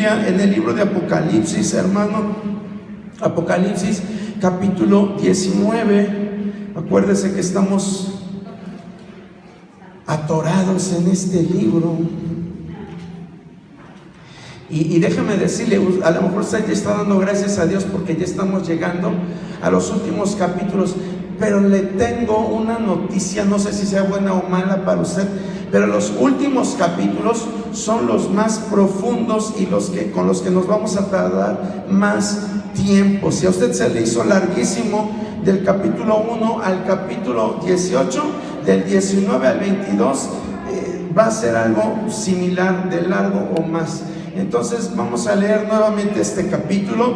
Biblia en el libro de Apocalipsis, hermano. Apocalipsis capítulo 19. Acuérdese que estamos atorados en este libro. Y déjame decirle, a lo mejor usted ya está dando gracias a Dios porque ya estamos llegando a los últimos capítulos, pero le tengo una noticia, no sé si sea buena o mala para usted, pero los últimos capítulos son los más profundos y con los que nos vamos a tardar más tiempo. Si a usted se le hizo larguísimo del capítulo 1 al capítulo 18, del 19 al 22, va a ser algo similar de largo o más. Entonces vamos a leer nuevamente este capítulo.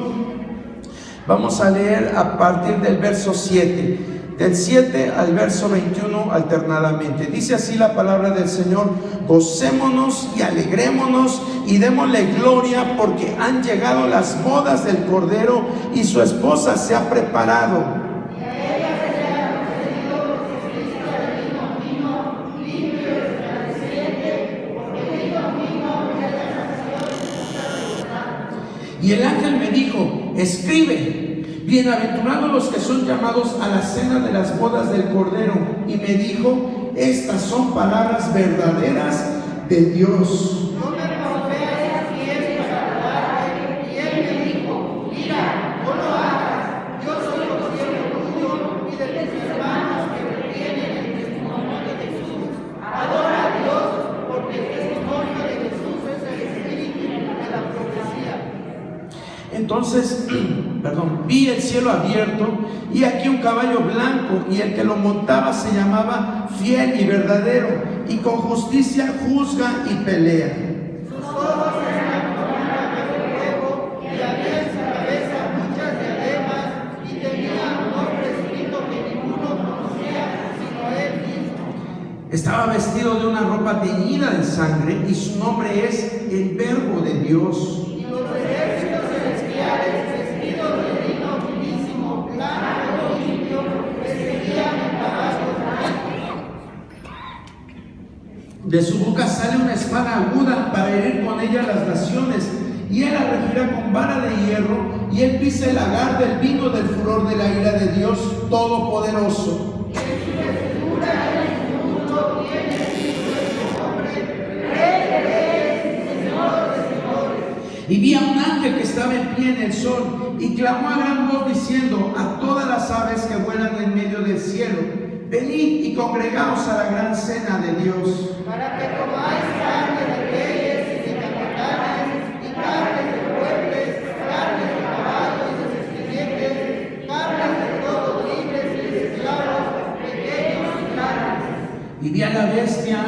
Vamos a leer a partir del verso 7, del 7 al verso 21 alternadamente. Dice así la palabra del Señor: gocémonos y alegrémonos y démosle gloria, porque han llegado las bodas del Cordero y su esposa se ha preparado. Y el ángel me dijo: escribe, bienaventurados los que son llamados a la cena de las bodas del Cordero. Y me dijo: estas son palabras verdaderas de Dios. No me proveas bien para hablarme. Y él me dijo: mira, no lo hagas. Yo soy consiervo tuyo y de tus hermanos que retienen el testimonio de Jesús. Adora a Dios, porque el testimonio de Jesús es el espíritu de la profecía. Entonces, vi el cielo abierto, y aquí un caballo blanco, y el que lo montaba se llamaba Fiel y Verdadero, y con justicia juzga y pelea. Sus ojos eran como una llama de fuego, y había en su cabeza muchas diademas, y tenía un nombre escrito que ninguno conocía sino él mismo. Estaba vestido de una ropa teñida de sangre, y su nombre es el Verbo de Dios. Y los ejércitos celestiales, vestidos de lino finísimo, blanco y limpio, le seguían en caballos blancos. De su boca sale una espada aguda para herir con ella las naciones, y él la regirá con vara de hierro, y él pisa el lagar del vino del furor de la ira de Dios Todopoderoso. Y vi a un ángel que estaba en pie en el sol, y clamó a gran voz diciendo a todas las aves que vuelan en medio del cielo: venid y congregaos a la gran cena de Dios, para que comáis carne de reyes y de capitanes, y carne de bueyes, carne de caballos y de sirvientes, carne de todos libres y de esclavos, pequeños y grandes. Y vi a la bestia,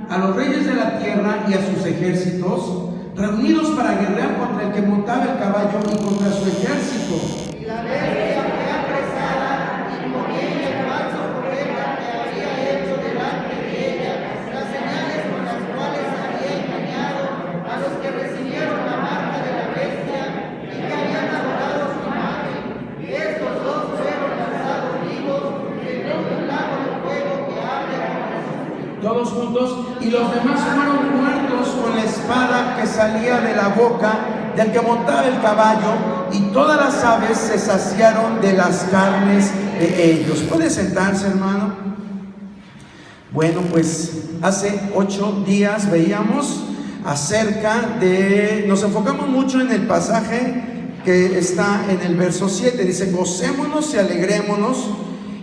a los reyes de la tierra y a sus ejércitos, reunidos para guerrear contra el que montaba el caballo y contra su ejército. Y la bestia fue apresada, y con ella el falso profeta que había hecho delante de ella las señales con las cuales había engañado a los que recibieron la marca de la bestia y que habían adorado su imagen. Y estos dos fueron lanzados vivos dentro del lago de fuego que arde con azufre. Todos juntos, y los demás fueron muertos con la espada que salía de la boca del que montaba el caballo, y todas las aves se saciaron de las carnes de ellos. ¿Puede sentarse, hermano? Bueno, pues hace 8 días veíamos acerca de, nos enfocamos mucho en el pasaje que está en el verso 7, dice: gocémonos y alegrémonos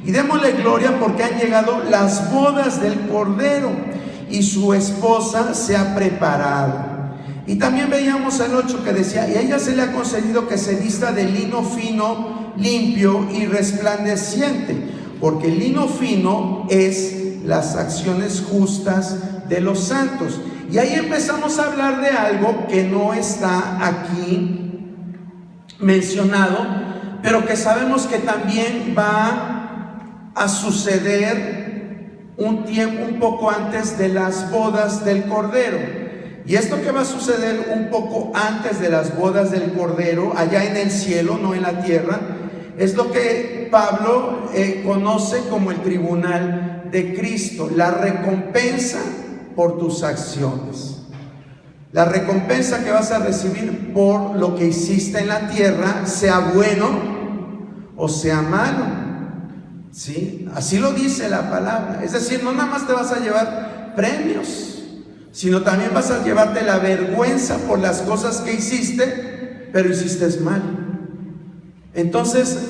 y démosle gloria, porque han llegado las bodas del Cordero y su esposa se ha preparado. Y también veíamos el 8 que decía: y a ella se le ha concedido que se vista de lino fino, limpio y resplandeciente, porque el lino fino es las acciones justas de los santos. Y ahí empezamos a hablar de algo que no está aquí mencionado, pero que sabemos que también va a suceder un poco antes de las bodas del Cordero. Y esto que va a suceder un poco antes de las bodas del Cordero, allá en el cielo, no en la tierra, es lo que Pablo conoce como el tribunal de Cristo, la recompensa por tus acciones. la recompensa que vas a recibir por lo que hiciste en la tierra, sea bueno o sea malo. ¿Sí? Así lo dice la palabra. Es decir, no nada más te vas a llevar premios, sino también vas a llevarte la vergüenza por las cosas que hiciste, pero hiciste mal. Entonces,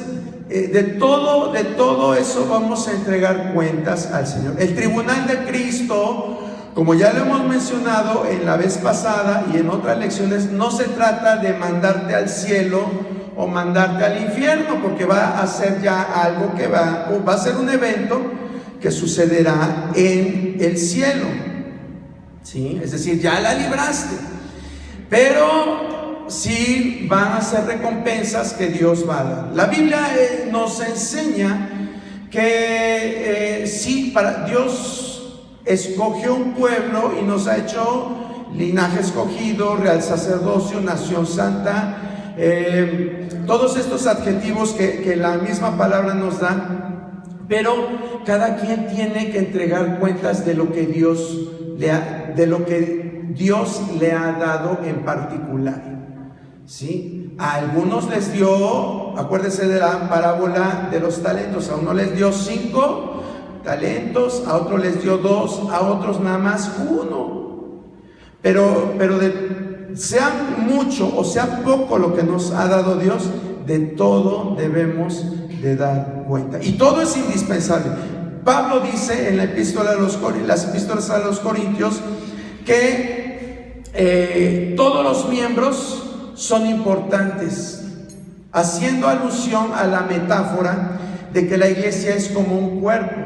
de todo eso vamos a entregar cuentas al Señor. El tribunal de Cristo, como ya lo hemos mencionado en la vez pasada y en otras lecciones, no se trata de mandarte al cielo o mandarte al infierno, porque va a ser ya algo que va a ser un evento que sucederá en el cielo. ¿Sí? Es decir, ya la libraste, pero sí van a ser recompensas que Dios va a dar. La Biblia nos enseña que sí, para Dios escogió un pueblo y nos ha hecho linaje escogido, real sacerdocio, nación santa, todos estos adjetivos que la misma palabra nos da, pero cada quien tiene que entregar cuentas de lo que Dios le ha dado en particular. ¿Sí? A algunos les dio, acuérdense de la parábola de los talentos, a uno les dio 5 talentos, a otros les dio 2, a otros nada más 1. Pero sea mucho o sea poco lo que nos ha dado Dios, de todo debemos de dar cuenta. Y todo es indispensable. Pablo dice en la epístola las epístolas a los Corintios que todos los miembros son importantes, haciendo alusión a la metáfora de que la iglesia es como un cuerpo.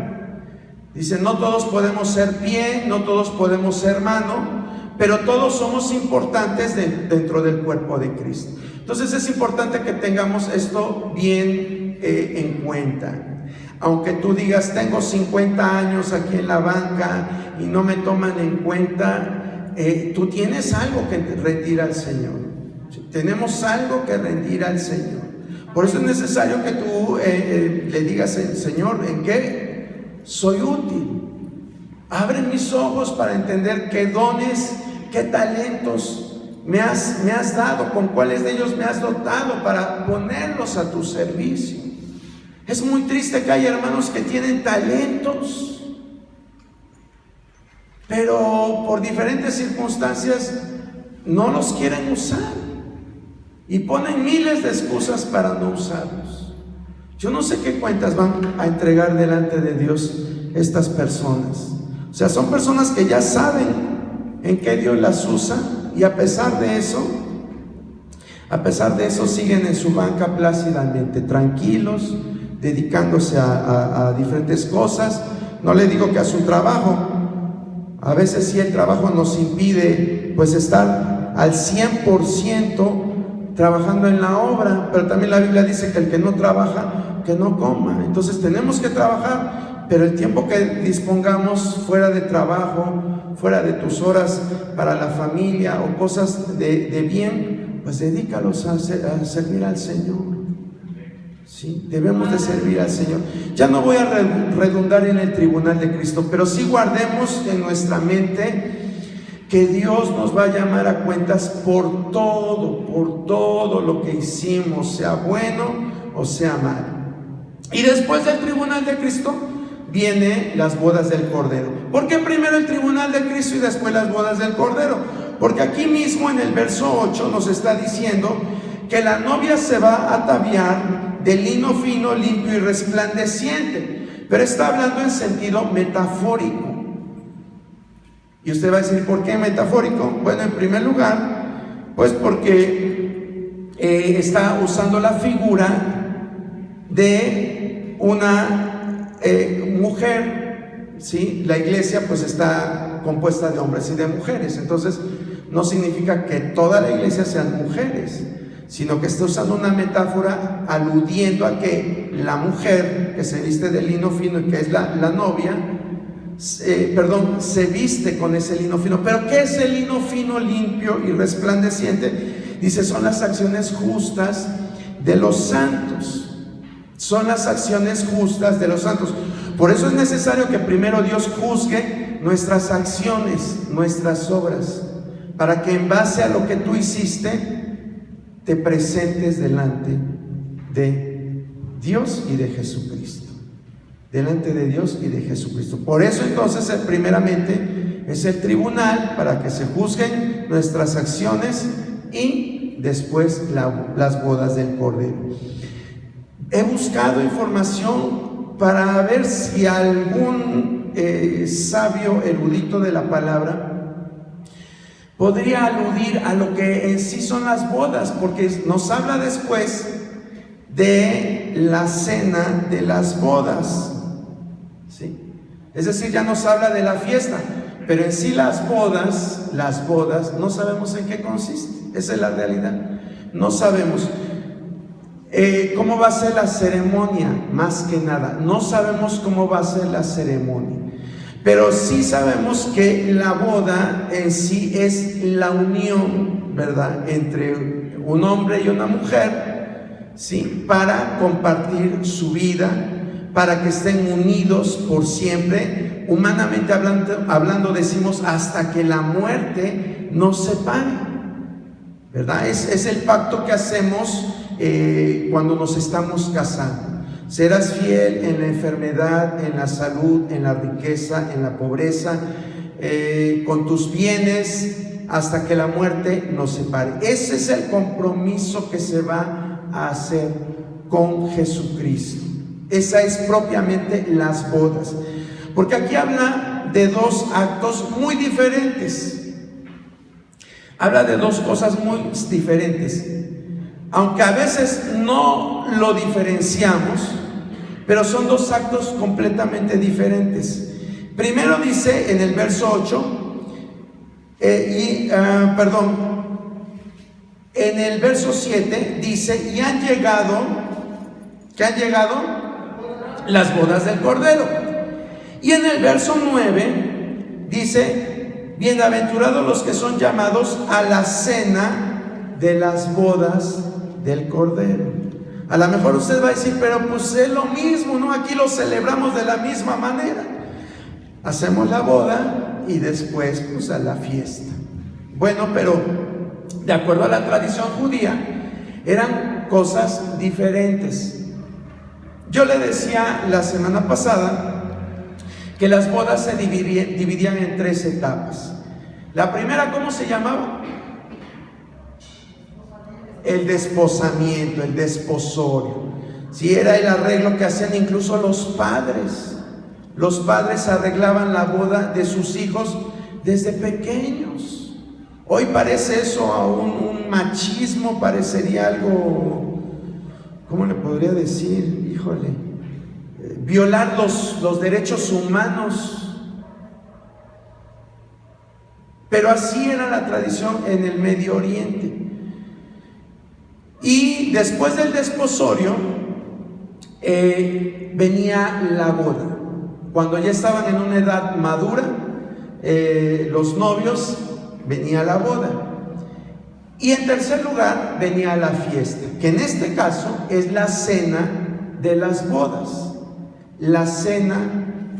Dice, no todos podemos ser pie, no todos podemos ser mano, pero todos somos importantes dentro del cuerpo de Cristo. Entonces es importante que tengamos esto bien en cuenta. Aunque tú digas, tengo 50 años aquí en la banca y no me toman en cuenta, tú tienes algo que rendir al Señor. Tenemos algo que rendir al Señor. Por eso es necesario que tú le digas, Señor, ¿en qué soy útil? Abre mis ojos para entender qué dones, qué talentos me has dado, con cuáles de ellos me has dotado para ponerlos a tu servicio. Es muy triste que hay hermanos que tienen talentos, pero por diferentes circunstancias no los quieren usar y ponen miles de excusas para no usarlos. Yo no sé qué cuentas van a entregar delante de Dios estas personas. O sea, son personas que ya saben en qué Dios las usa, y a pesar de eso siguen en su banca plácidamente, tranquilos, dedicándose a diferentes cosas. No le digo que a su trabajo, a veces sí el trabajo nos impide pues estar al 100% trabajando en la obra, pero también la Biblia dice que el que no trabaja, que no coma. Entonces tenemos que trabajar, pero el tiempo que dispongamos fuera de trabajo, fuera de tus horas para la familia o cosas de bien, pues dedícalos a servir al Señor. ¿Sí? Debemos de servir al Señor. Ya no voy a redundar en el tribunal de Cristo, pero sí guardemos en nuestra mente que Dios nos va a llamar a cuentas por todo lo que hicimos, sea bueno o sea malo. Y después del tribunal de Cristo vienen las bodas del Cordero. ¿Por qué primero el tribunal de Cristo y después las bodas del Cordero? Porque aquí mismo en el verso 8 nos está diciendo que la novia se va a ataviar de lino fino, limpio y resplandeciente, pero está hablando en sentido metafórico. Y usted va a decir, ¿por qué metafórico? Bueno, en primer lugar, pues porque está usando la figura de una mujer, ¿sí? La iglesia pues está compuesta de hombres y de mujeres, entonces no significa que toda la iglesia sean mujeres, sino que está usando una metáfora aludiendo a que la mujer que se viste de lino fino y que es la novia, se viste con ese lino fino. Pero ¿qué es el lino fino, limpio y resplandeciente? Dice, son las acciones justas de los santos. Son las acciones justas de los santos. Por eso es necesario que primero Dios juzgue nuestras acciones, nuestras obras. para que en base a lo que tú hiciste, te presentes delante de Dios y de Jesucristo. Delante de Dios y de Jesucristo. Por eso entonces, primeramente, es el tribunal para que se juzguen nuestras acciones y después las bodas del Cordero. He buscado información para ver si algún sabio erudito de la palabra podría aludir a lo que en sí son las bodas, porque nos habla después de la cena de las bodas, ¿sí? Es decir, ya nos habla de la fiesta, pero en sí las bodas no sabemos en qué consiste. Esa es la realidad. No sabemos cómo va a ser la ceremonia, más que nada. No sabemos cómo va a ser la ceremonia, pero sí sabemos que la boda en sí es la unión, ¿verdad?, entre un hombre y una mujer, ¿sí?, para compartir su vida, para que estén unidos por siempre. Humanamente hablando decimos hasta que la muerte nos separe, ¿verdad? Es el pacto que hacemos cuando nos estamos casando. Serás fiel en la enfermedad, en la salud, en la riqueza, en la pobreza, con tus bienes, hasta que la muerte nos separe. Ese es el compromiso que se va a hacer con Jesucristo. Esa es propiamente las bodas, porque aquí habla de dos actos muy diferentes. Habla de dos cosas muy diferentes, aunque a veces no lo diferenciamos, pero son dos actos completamente diferentes. Primero dice en el verso 8, en el verso 7 dice, y han llegado, ¿qué han llegado? Las bodas del Cordero. Y en el verso 9 dice, bienaventurados los que son llamados a la cena de las bodas del Cordero. A lo mejor usted va a decir, pero pues es lo mismo, ¿no? Aquí lo celebramos de la misma manera. Hacemos la boda y después pues a la fiesta. Bueno, pero de acuerdo a la tradición judía, eran cosas diferentes. Yo le decía la semana pasada que las bodas se dividían en 3 etapas. La primera, ¿cómo se llamaba? El desposamiento, el desposorio. Si era el arreglo que hacían incluso los padres. Los padres arreglaban la boda de sus hijos desde pequeños. Hoy parece eso a un machismo, parecería algo, ¿cómo le podría decir? Híjole, violar los derechos humanos. Pero así era la tradición en el Medio Oriente. Y después del desposorio venía la boda. Cuando ya estaban en una edad madura, los novios, venía la boda. Y en tercer lugar venía la fiesta, que en este caso es la cena de las bodas. La cena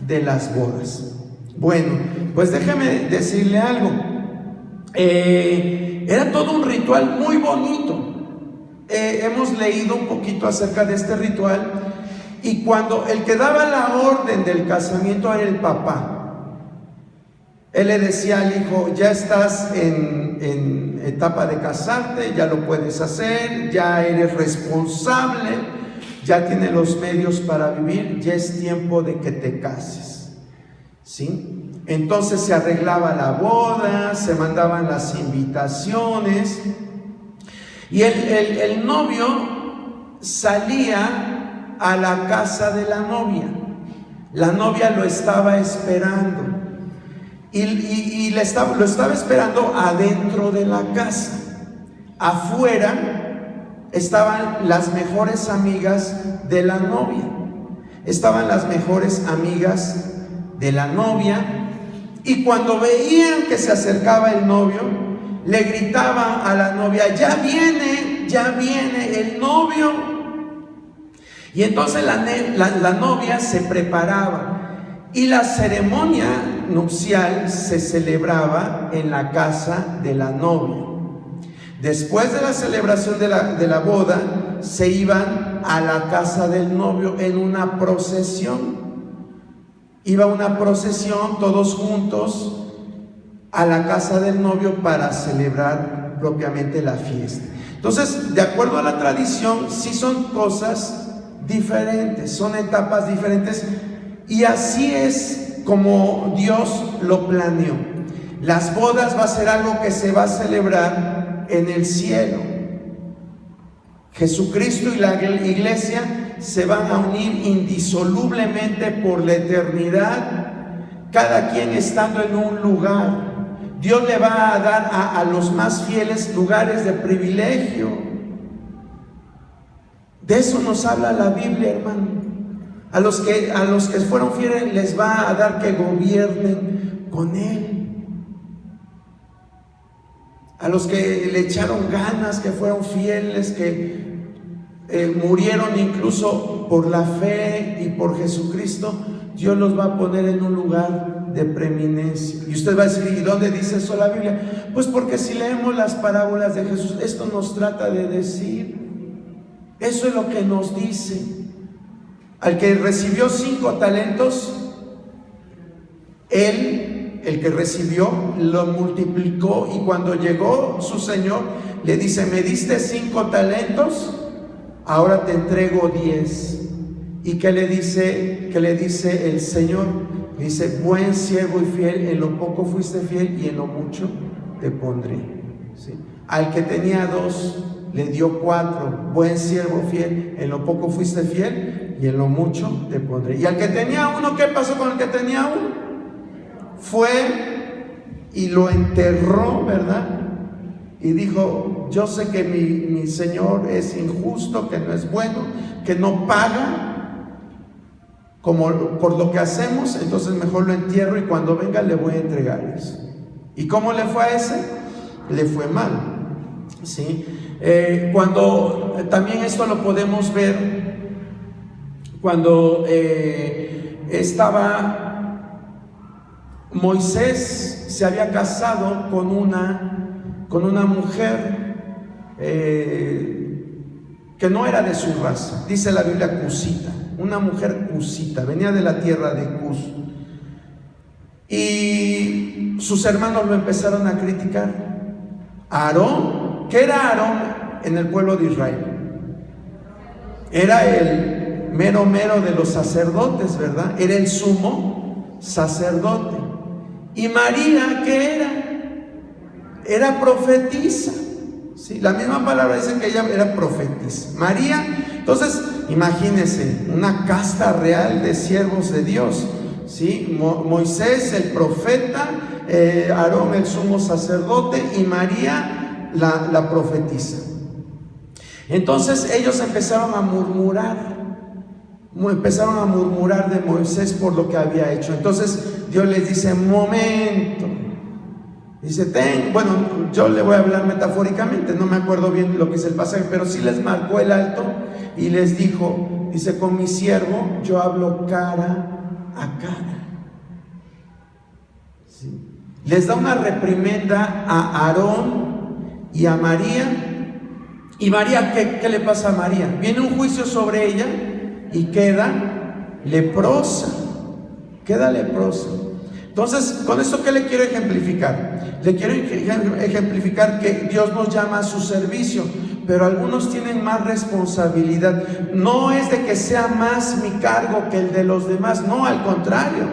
de las bodas. Bueno, pues déjeme decirle algo. Era todo un ritual muy bonito. Hemos leído un poquito acerca de este ritual, y cuando el que daba la orden del casamiento era el papá, él le decía al hijo, ya estás en etapa de casarte, ya lo puedes hacer, ya eres responsable, ya tienes los medios para vivir, ya es tiempo de que te cases, ¿sí? Entonces se arreglaba la boda, se mandaban las invitaciones, y el novio salía a la casa de la novia. La novia lo estaba esperando y lo estaba esperando adentro de la casa. Afuera estaban las mejores amigas de la novia. Estaban las mejores amigas de la novia, y cuando veían que se acercaba el novio, le gritaban a la novia, ya viene el novio. Y entonces la novia se preparaba Y la ceremonia nupcial se celebraba en la casa de la novia. Después de la celebración de la boda, se iban a la casa del novio en una procesión. Iba una procesión todos juntos a la casa del novio para celebrar propiamente la fiesta. Entonces, de acuerdo a la tradición, sí son cosas diferentes, son etapas diferentes, y así es como Dios lo planeó. Las bodas va a ser algo que se va a celebrar en el cielo. Jesucristo y la iglesia se van a unir indisolublemente por la eternidad, cada quien estando en un lugar. Dios le va a dar a los más fieles lugares de privilegio. De eso nos habla la Biblia, hermano. A los que fueron fieles les va a dar que gobiernen con Él. A los que le echaron ganas, que fueron fieles, que murieron incluso por la fe y por Jesucristo, Dios los va a poner en un lugar de preeminencia. Y usted va a decir, ¿y dónde dice eso la Biblia? Pues porque si leemos las parábolas de Jesús, esto nos trata de decir. Eso es lo que nos dice. Al que recibió 5 talentos, él, el que recibió, lo multiplicó, y cuando llegó su Señor, le dice, me diste 5 talentos, ahora te entrego 10. ¿Y qué le dice el Señor? Dice, buen siervo y fiel, en lo poco fuiste fiel y en lo mucho te pondré. ¿Sí? Al que tenía 2, le dio 4. Buen siervo fiel, en lo poco fuiste fiel y en lo mucho te pondré. Y al que tenía 1, ¿qué pasó con el que tenía 1? Fue y lo enterró, ¿verdad? Y dijo, yo sé que mi Señor es injusto, que no es bueno, que no paga como por lo que hacemos, entonces mejor lo entierro y cuando venga le voy a entregar eso. ¿Y cómo le fue a ese? Le fue mal, ¿sí? Cuando también esto lo podemos ver cuando estaba Moisés, se había casado con una mujer que no era de su raza, dice la Biblia cusita, una mujer cusita, venía de la tierra de Cus. Y sus hermanos lo empezaron a criticar. Aarón, ¿qué era Aarón en el pueblo de Israel? Era el mero de los sacerdotes, ¿verdad? Era el sumo sacerdote. Y María, ¿qué era? Era profetisa. ¿Sí? La misma palabra dice que ella era profetisa. María, entonces, imagínense, una casta real de siervos de Dios. ¿Sí? Moisés, el profeta, Aarón, el sumo sacerdote, y María, la profetisa. Entonces ellos empezaron a murmurar de Moisés por lo que había hecho. Entonces Dios les dice, momento. Dice, bueno, yo le voy a hablar metafóricamente, no me acuerdo bien lo que es el pasaje, pero sí les marcó el alto y les dijo, dice, con mi siervo yo hablo cara a cara. ¿Sí? Les da una reprimenda a Aarón y a María. Y María, ¿qué le pasa a María? Viene un juicio sobre ella y queda leprosa. Entonces, ¿con esto qué le quiero ejemplificar? Le quiero ejemplificar que Dios nos llama a su servicio, pero algunos tienen más responsabilidad. No es de que sea más mi cargo que el de los demás, no, al contrario.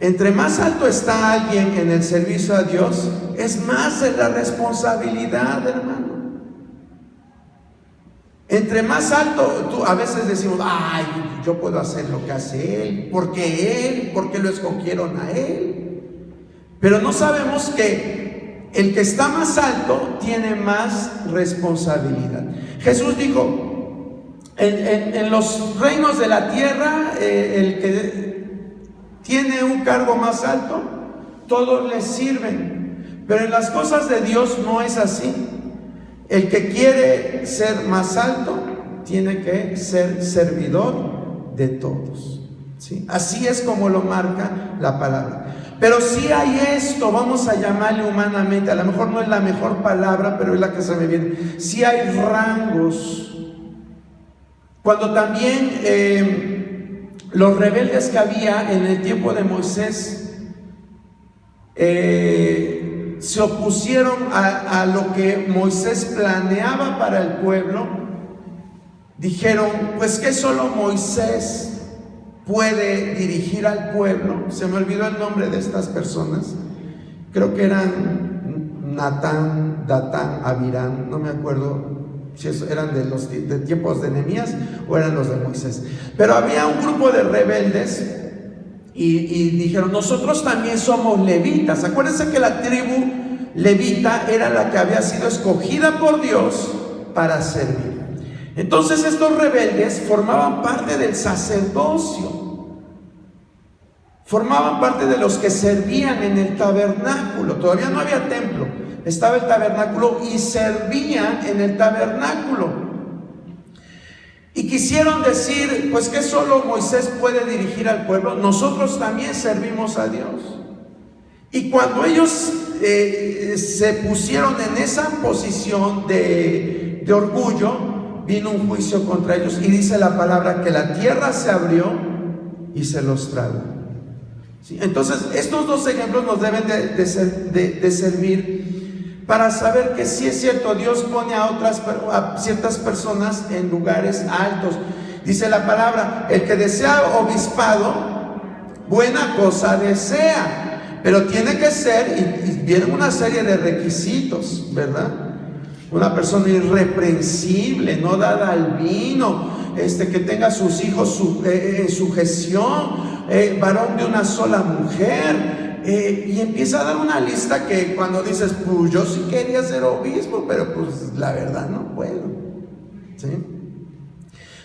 Entre más alto está alguien en el servicio a Dios, es más la responsabilidad, hermano. Entre más alto, a veces decimos, ay, yo puedo hacer lo que hace él, porque lo escogieron a él. Pero no sabemos que el que está más alto tiene más responsabilidad. Jesús dijo, en los reinos de la tierra, el que tiene un cargo más alto, todos le sirven. Pero en las cosas de Dios no es así. El que quiere ser más alto tiene que ser servidor de todos. ¿sí? Así es como lo marca la palabra. Pero sí hay esto, vamos a llamarle humanamente, a lo mejor no es la mejor palabra, pero es la que se me viene. Sí hay rangos. Cuando también los rebeldes que había en el tiempo de Moisés se opusieron a lo que Moisés planeaba para el pueblo, dijeron, pues que solo Moisés puede dirigir al pueblo. Se me olvidó el nombre de estas personas, creo que eran Natán, Datán, Abirán, no me acuerdo si eran de tiempos de Nehemías o eran los de Moisés, pero había un grupo de rebeldes y dijeron, nosotros también somos levitas. Acuérdense que la tribu levita era la que había sido escogida por Dios para servir. Entonces estos rebeldes formaban parte del sacerdocio, formaban parte de los que servían en el tabernáculo. Todavía no había templo, estaba el tabernáculo y servían en el tabernáculo. Y quisieron decir, pues que solo Moisés puede dirigir al pueblo, nosotros también servimos a Dios. Y cuando ellos se pusieron en esa posición de orgullo, vino un juicio contra ellos, y dice la palabra que la tierra se abrió y se los tragó. ¿Sí? Entonces estos dos ejemplos nos deben de servir para saber que sí es cierto, Dios pone a ciertas personas en lugares altos. Dice la palabra, el que desea obispado, buena cosa desea, pero tiene que ser, y vienen una serie de requisitos, ¿verdad? Una persona irreprensible, no dada al vino, que tenga sus hijos en sujeción, varón de una sola mujer. Y empieza a dar una lista que cuando dices, pues yo sí quería ser obispo, pero pues la verdad no puedo, ¿sí?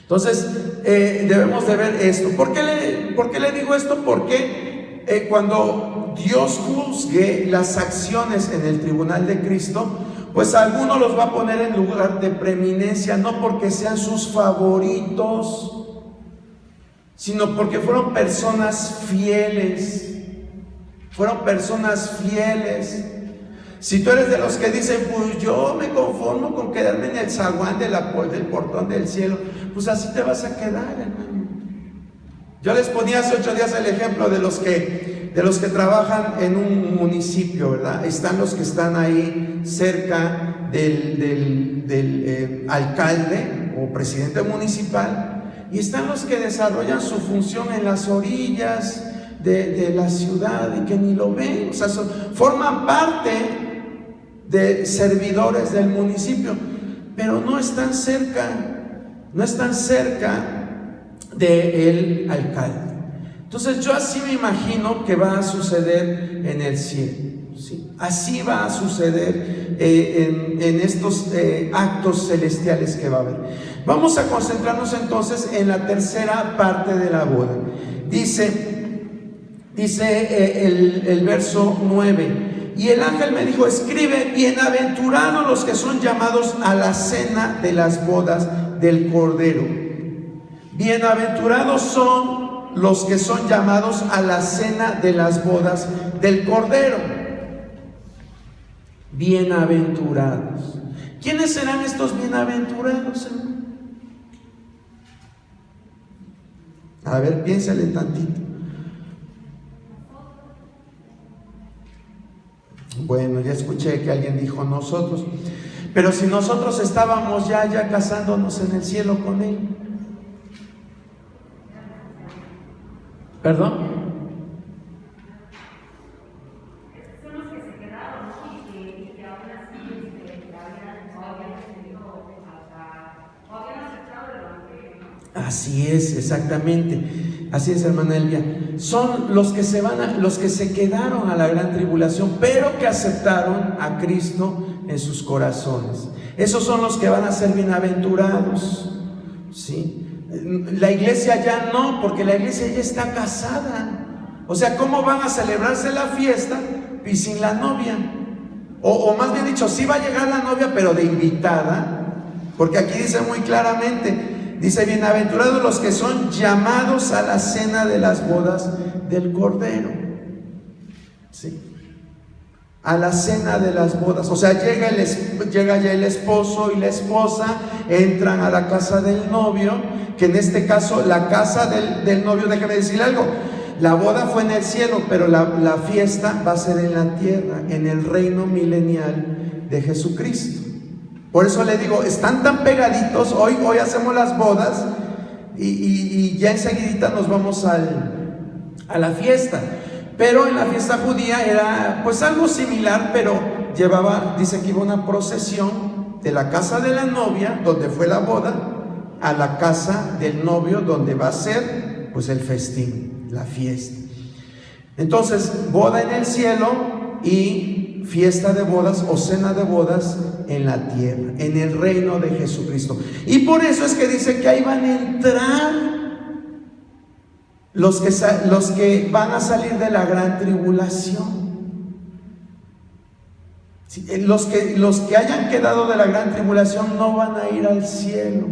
Entonces debemos de ver esto. ¿Por qué le digo esto? Porque cuando Dios juzgue las acciones en el tribunal de Cristo, pues a algunos los va a poner en lugar de preeminencia, no porque sean sus favoritos, sino porque fueron personas fieles. Fueron personas fieles. Si tú eres de los que dicen, pues yo me conformo con quedarme en el zaguán del portón del cielo, pues así te vas a quedar, hermano. Yo les ponía hace 8 días el ejemplo de los que trabajan en un municipio, ¿verdad? Están los que están ahí cerca del alcalde o presidente municipal, y están los que desarrollan su función en las orillas de la ciudad y que ni lo ven, o sea, forman parte de servidores del municipio, pero no están cerca del alcalde. Entonces yo así me imagino que va a suceder en el cielo, ¿sí? Así va a suceder en estos actos celestiales que va a haber. Vamos a concentrarnos entonces en la tercera parte de la boda. Dice el verso 9, y el ángel me dijo, escribe, bienaventurados los que son llamados a la cena de las bodas del Cordero. Bienaventurados son los que son llamados a la cena de las bodas del Cordero. Bienaventurados. ¿Quiénes serán estos bienaventurados, hermano? A ver, piénsale tantito. Bueno, ya escuché que alguien dijo nosotros, pero si nosotros estábamos ya casándonos en el cielo con Él. ¿Perdón? Son los que se quedaron, ¿no? Y que ahora sí habían aceptado el evangelio, ¿no? Así es, exactamente. Así es, hermana Elvia. Son los que los que se quedaron a la gran tribulación, pero que aceptaron a Cristo en sus corazones. Esos son los que van a ser bienaventurados, ¿sí? La iglesia ya no, porque la iglesia ya está casada. O sea, ¿cómo van a celebrarse la fiesta y sin la novia? O más bien dicho, sí va a llegar la novia, pero de invitada, porque aquí dice muy claramente, Dice, bienaventurados los que son llamados a la cena de las bodas del Cordero. ¿Sí? A la cena de las bodas. O sea, llega ya el esposo y la esposa, entran a la casa del novio, que en este caso la casa del novio, déjame decir algo, la boda fue en el cielo, pero la fiesta va a ser en la tierra, en el reino milenial de Jesucristo. Por eso le digo, están tan pegaditos, hoy hacemos las bodas y ya enseguidita nos vamos a la fiesta. Pero en la fiesta judía era pues algo similar, pero dice que iba una procesión de la casa de la novia, donde fue la boda, a la casa del novio, donde va a ser pues el festín, la fiesta. Entonces, boda en el cielo y fiesta de bodas o cena de bodas en la tierra, en el reino de Jesucristo. Y por eso es que dice que ahí van a entrar los que van a salir de la gran tribulación. Sí, los que hayan quedado de la gran tribulación no van a ir al cielo.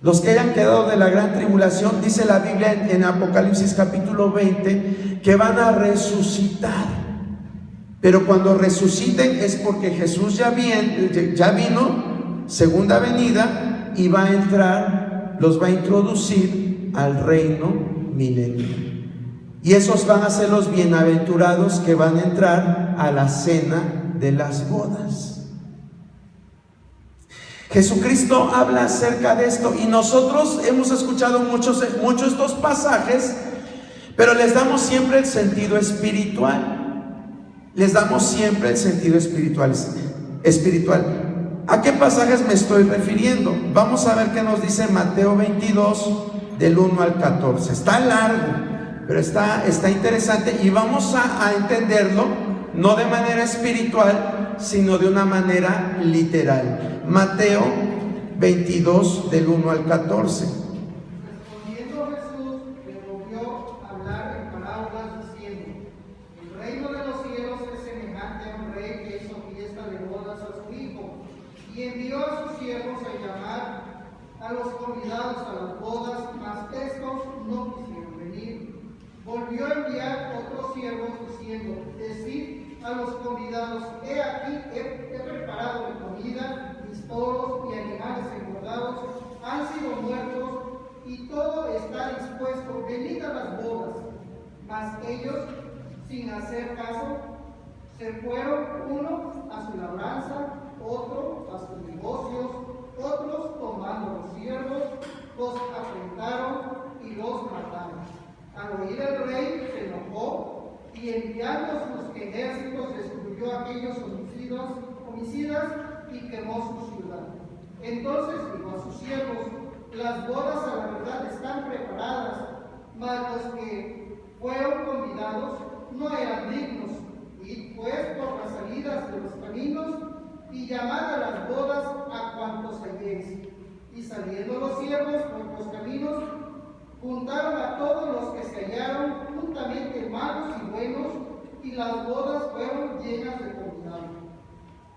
Los que hayan quedado de la gran tribulación, dice la Biblia en Apocalipsis capítulo 20, que van a resucitar. Pero cuando resuciten es porque Jesús ya vino, segunda venida, y va a entrar, los va a introducir al reino milenial. Y esos van a ser los bienaventurados que van a entrar a la cena de las bodas. Jesucristo habla acerca de esto y nosotros hemos escuchado muchos estos pasajes, pero les damos siempre el sentido espiritual. Les damos siempre el sentido espiritual. ¿A qué pasajes me estoy refiriendo? Vamos a ver qué nos dice Mateo 22, del 1 al 14. Está largo, pero está interesante y vamos a entenderlo no de manera espiritual, sino de una manera literal. Mateo 22, del 1 al 14. Respondiendo Jesús, le volvió a hablar en parábolas diciendo: el reino de los cielos es semejante a un rey que hizo fiesta de bodas a su hijo, y envió a sus siervos a llamar a los convidados a las bodas, mas estos no quisieron venir. Volvió a enviar otros siervos diciendo: decid a los convidados, he aquí, he preparado mi comida, mis toros y animales engordados han sido muertos, y todo está dispuesto, venid a las bodas. Mas ellos, sin hacer caso, se fueron, uno a su labranza, otro a sus negocios, otros tomando los siervos, los afrentaron y los mataron. Al oír el rey se enojó y enviando sus ejércitos destruyó a aquellos homicidas y quemó su ciudad. Entonces dijo a sus siervos: las bodas a la verdad están preparadas, mas los que fueron convidados no eran dignos. Id pues por las salidas de los caminos y llamad a las bodas a cuantos halléis. Y saliendo los siervos por los caminos, juntaron a todos los que se hallaron, juntamente malos y buenos, y las bodas fueron llenas de convidados.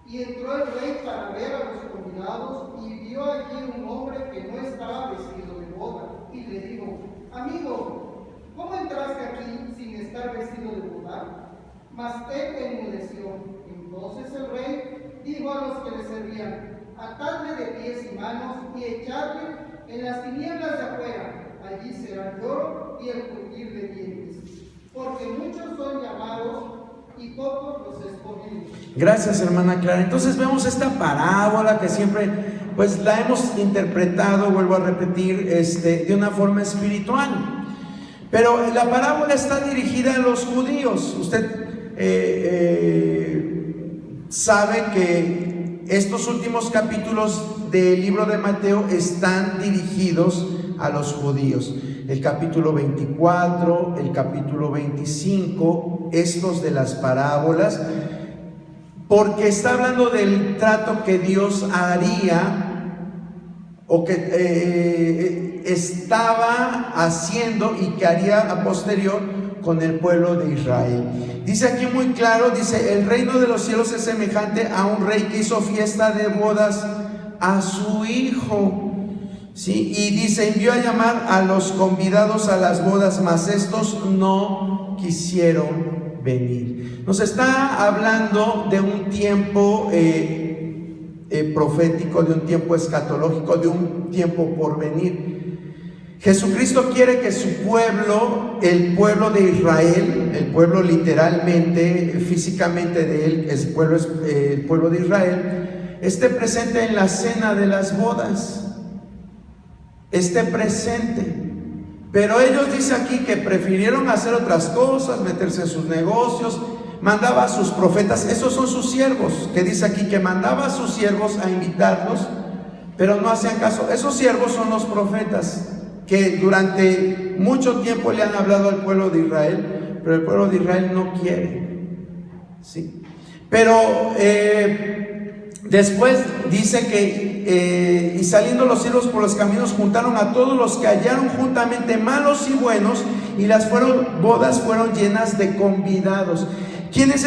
Y entró el rey para ver a los convidados, y vio allí un hombre que no estaba vestido de boda, y le dijo: amigo, ¿cómo entraste aquí sin estar vestido de boda? Mas él enmudeció. Entonces el rey dijo a los que le servían: atadle de pies y manos y echadle en las tinieblas de afuera. Allí será el lloro y el crujir de dientes, porque muchos son llamados y pocos los escogidos. Gracias, hermana Clara. Entonces vemos esta parábola que siempre pues la hemos interpretado, vuelvo a repetir, de una forma espiritual. Pero la parábola está dirigida a los judíos. Usted sabe que estos últimos capítulos del libro de Mateo están dirigidos a los judíos. El capítulo 24, el capítulo 25, estos de las parábolas, porque está hablando del trato que Dios haría o que estaba haciendo y que haría a posterior con el pueblo de Israel. Dice aquí muy claro, dice: el reino de los cielos es semejante a un rey que hizo fiesta de bodas a su hijo. ¿sí? Y dice, envió a llamar a los convidados a las bodas, mas estos no quisieron venir. Nos está hablando de un tiempo profético, de un tiempo escatológico, de un tiempo por venir. Jesucristo quiere que su pueblo, el pueblo de Israel, el pueblo literalmente, físicamente de él, el pueblo de Israel, esté presente en la cena de las bodas, esté presente. Pero ellos dice aquí que prefirieron hacer otras cosas, meterse en sus negocios. Mandaba a sus profetas, esos son sus siervos, que dice aquí que mandaba a sus siervos a invitarlos, pero no hacían caso. Esos siervos son los profetas, que durante mucho tiempo le han hablado al pueblo de Israel, pero el pueblo de Israel no quiere, ¿sí? Pero después dice que y saliendo los siervos por los caminos, juntaron a todos los que hallaron juntamente, malos y buenos, y las bodas fueron llenas de convidados. ¿Quiénes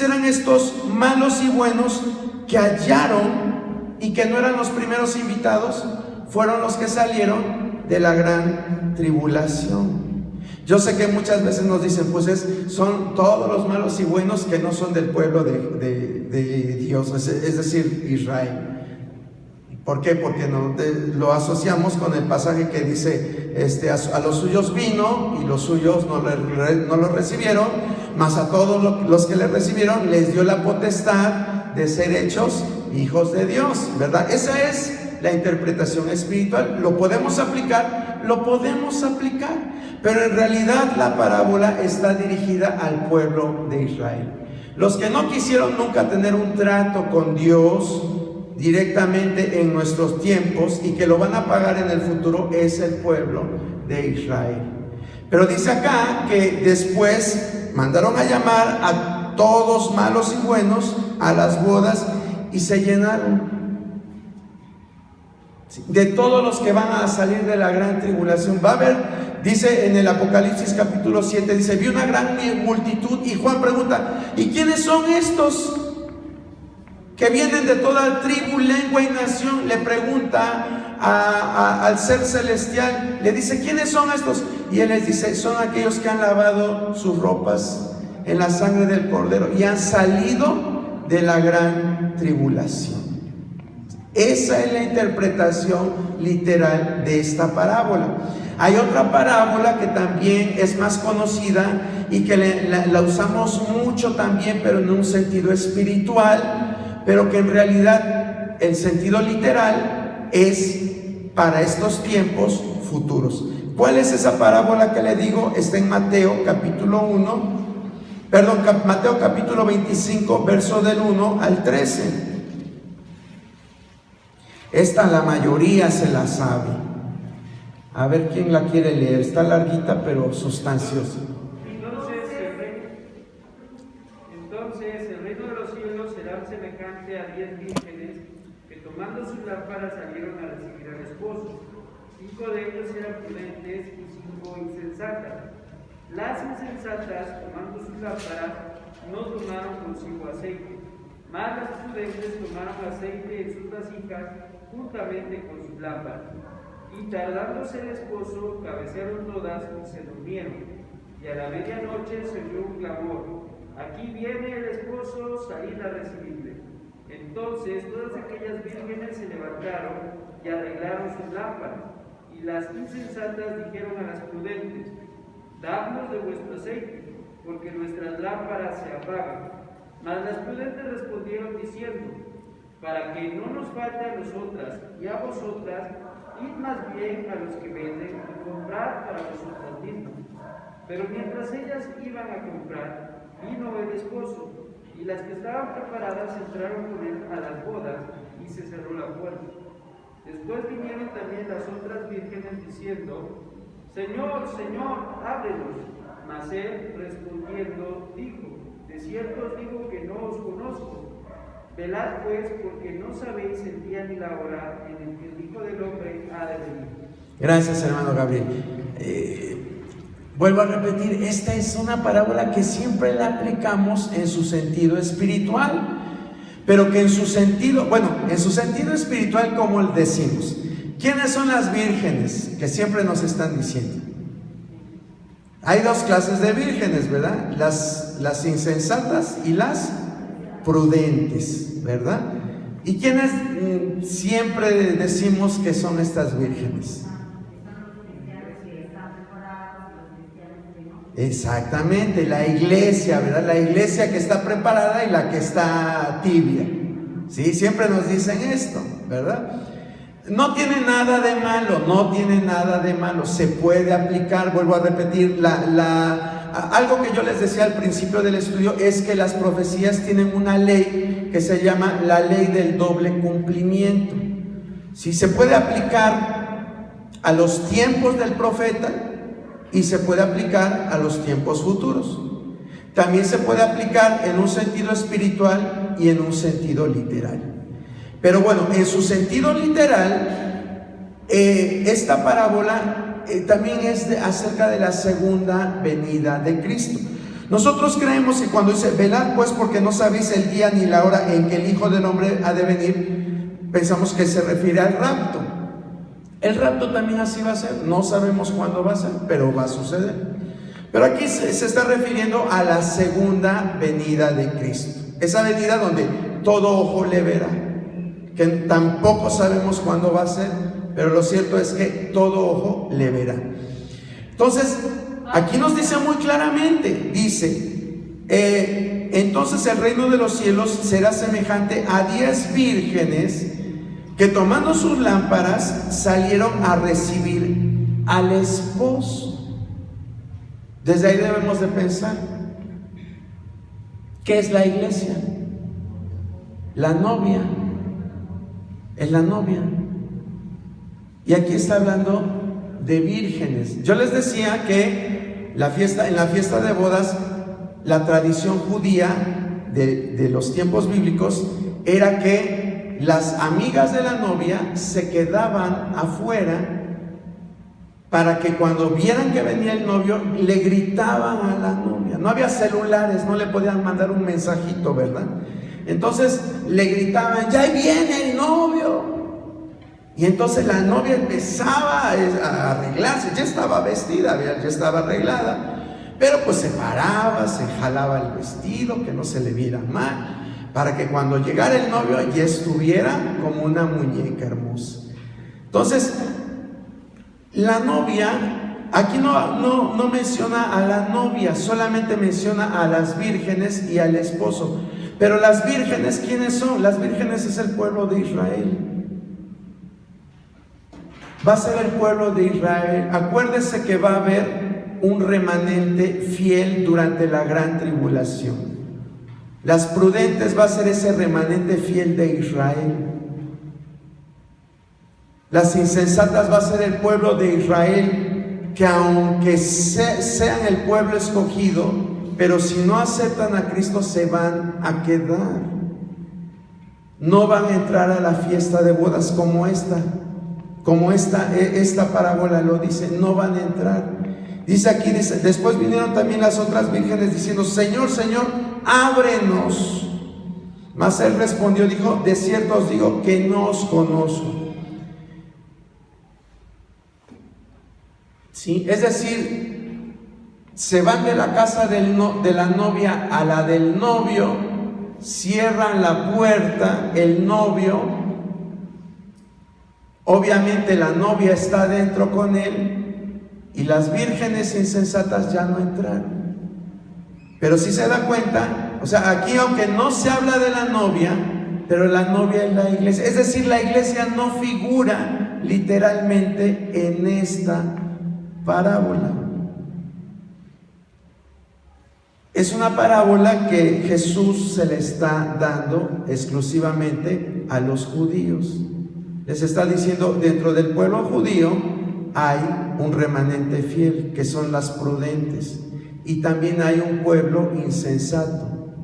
eran estos malos y buenos que hallaron y que no eran los primeros invitados? Fueron los que salieron de la gran tribulación. Yo sé que muchas veces nos dicen, pues son todos los malos y buenos que no son del pueblo de Dios, es decir, Israel. ¿Por qué? Porque lo asociamos con el pasaje que dice, a los suyos vino y los suyos no lo recibieron, mas a todos los que le recibieron les dio la potestad de ser hechos hijos de Dios, ¿verdad? Esa es la interpretación espiritual. ¿Lo podemos aplicar? Lo podemos aplicar, pero en realidad la parábola está dirigida al pueblo de Israel. Los que no quisieron nunca tener un trato con Dios directamente en nuestros tiempos y que lo van a pagar en el futuro es el pueblo de Israel. Pero dice acá que después mandaron a llamar a todos malos y buenos a las bodas y se llenaron. De todos los que van a salir de la gran tribulación. Va a haber, dice en el Apocalipsis capítulo 7, dice, vi una gran multitud, y Juan pregunta, ¿y quiénes son estos que vienen de toda tribu, lengua y nación? Le pregunta al ser celestial, le dice, ¿quiénes son estos? Y él les dice, son aquellos que han lavado sus ropas en la sangre del Cordero y han salido de la gran tribulación. Esa es la interpretación literal de esta parábola. Hay otra parábola que también es más conocida y que la usamos mucho también, pero en un sentido espiritual, pero que en realidad el sentido literal es para estos tiempos futuros. ¿Cuál es esa parábola que le digo? Está en Mateo capítulo 1, Mateo capítulo 25, verso del 1 al 13. Esta la mayoría se la sabe. A ver quién la quiere leer. Está larguita pero sustanciosa. Entonces el reino de los cielos será semejante a 10 vírgenes que tomando sus lámparas salieron a recibir al esposo. 5 de ellos eran prudentes y 5 insensatas. Las insensatas, tomando sus lámparas, no tomaron consigo aceite, mas las prudentes tomaron aceite en sus vasijas juntamente con sus lámparas. Y tardándose el esposo, cabecearon todas y se durmieron. Y a la medianoche se oyó un clamor: aquí viene el esposo, salid a recibirle. Entonces todas aquellas vírgenes se levantaron y arreglaron sus lámparas. Y las insensatas dijeron a las prudentes: dadnos de vuestro aceite, porque nuestras lámparas se apagan. Mas las prudentes respondieron diciendo: para que no nos falte a nosotras y a vosotras, id más bien a los que venden y comprad para vosotras mismas. Pero mientras ellas iban a comprar, vino el esposo, y las que estaban preparadas entraron con él a las bodas, y se cerró la puerta. Después vinieron también las otras vírgenes diciendo: Señor, Señor, ábrenos. Mas él respondiendo dijo: de cierto os digo que no os conozco. Velad pues, porque no sabéis el día ni la hora en el que el Hijo del Hombre ha de venir. Gracias, hermano Gabriel. Vuelvo a repetir, esta es una parábola que siempre la aplicamos en su sentido espiritual, pero que en su sentido espiritual, como decimos, ¿Quiénes son las vírgenes que siempre nos están diciendo? Hay dos clases de vírgenes, ¿verdad? Las insensatas y las prudentes, ¿verdad? ¿Y quiénes siempre decimos que son estas vírgenes? Exactamente, la iglesia, ¿verdad? La iglesia que está preparada y la que está tibia. Sí, siempre nos dicen esto, ¿verdad? No tiene nada de malo, no tiene nada de malo. Se puede aplicar, vuelvo a repetir, algo que yo les decía al principio del estudio es que las profecías tienen una ley que se llama la ley del doble cumplimiento. Sí, se puede aplicar a los tiempos del profeta y se puede aplicar a los tiempos futuros. También se puede aplicar en un sentido espiritual y en un sentido literal. Pero bueno, en su sentido literal, esta parábola también es acerca de la segunda venida de Cristo. Nosotros creemos que cuando dice, velad pues porque no sabéis el día ni la hora en que el Hijo del Hombre ha de venir, pensamos que se refiere al rapto. El rapto también así va a ser, no sabemos cuándo va a ser, pero va a suceder. Pero aquí se está refiriendo a la segunda venida de Cristo. Esa venida donde todo ojo le verá, que tampoco sabemos cuándo va a ser, pero lo cierto es que todo ojo le verá. Entonces, aquí nos dice muy claramente, dice, entonces el reino de los cielos será semejante a 10 vírgenes que tomando sus lámparas salieron a recibir al esposo. Desde ahí debemos de pensar, ¿qué es la iglesia? La novia, es la novia. Y aquí está hablando de vírgenes. Yo les decía que en la fiesta de bodas, la tradición judía de los tiempos bíblicos era que las amigas de la novia se quedaban afuera para que cuando vieran que venía el novio, le gritaban a la novia. No había celulares, no le podían mandar un mensajito, ¿verdad? Entonces le gritaban, ya viene el novio. Y entonces la novia empezaba a arreglarse, ya estaba vestida, ya estaba arreglada, pero pues se paraba, se jalaba el vestido, que no se le viera mal, para que cuando llegara el novio ya estuviera como una muñeca hermosa. Entonces, la novia, aquí no menciona a la novia, solamente menciona a las vírgenes y al esposo. Pero las vírgenes, ¿quiénes son? Las vírgenes es el pueblo de Israel. Va a ser el pueblo de Israel. Acuérdese que va a haber un remanente fiel durante la gran tribulación. Las prudentes va a ser ese remanente fiel de Israel. Las insensatas va a ser el pueblo de Israel, que aunque sean el pueblo escogido, pero si no aceptan a Cristo se van a quedar. No van a entrar a la fiesta de bodas como esta parábola lo dice, no van a entrar. Dice aquí, después vinieron también las otras vírgenes diciendo, Señor, Señor, ábrenos. Mas él respondió, dijo, de cierto os digo que no os conozco. ¿Sí? Es decir, se van de la casa de la novia a la del novio, cierran la puerta, el novio, obviamente la novia está dentro con él, y las vírgenes insensatas ya no entraron. Pero si se da cuenta, o sea, aquí aunque no se habla de la novia, pero la novia es la iglesia. Es decir, la iglesia no figura literalmente en esta parábola. Es una parábola que Jesús se le está dando exclusivamente a los judíos. Les está diciendo, dentro del pueblo judío hay un remanente fiel, que son las prudentes, y también hay un pueblo insensato,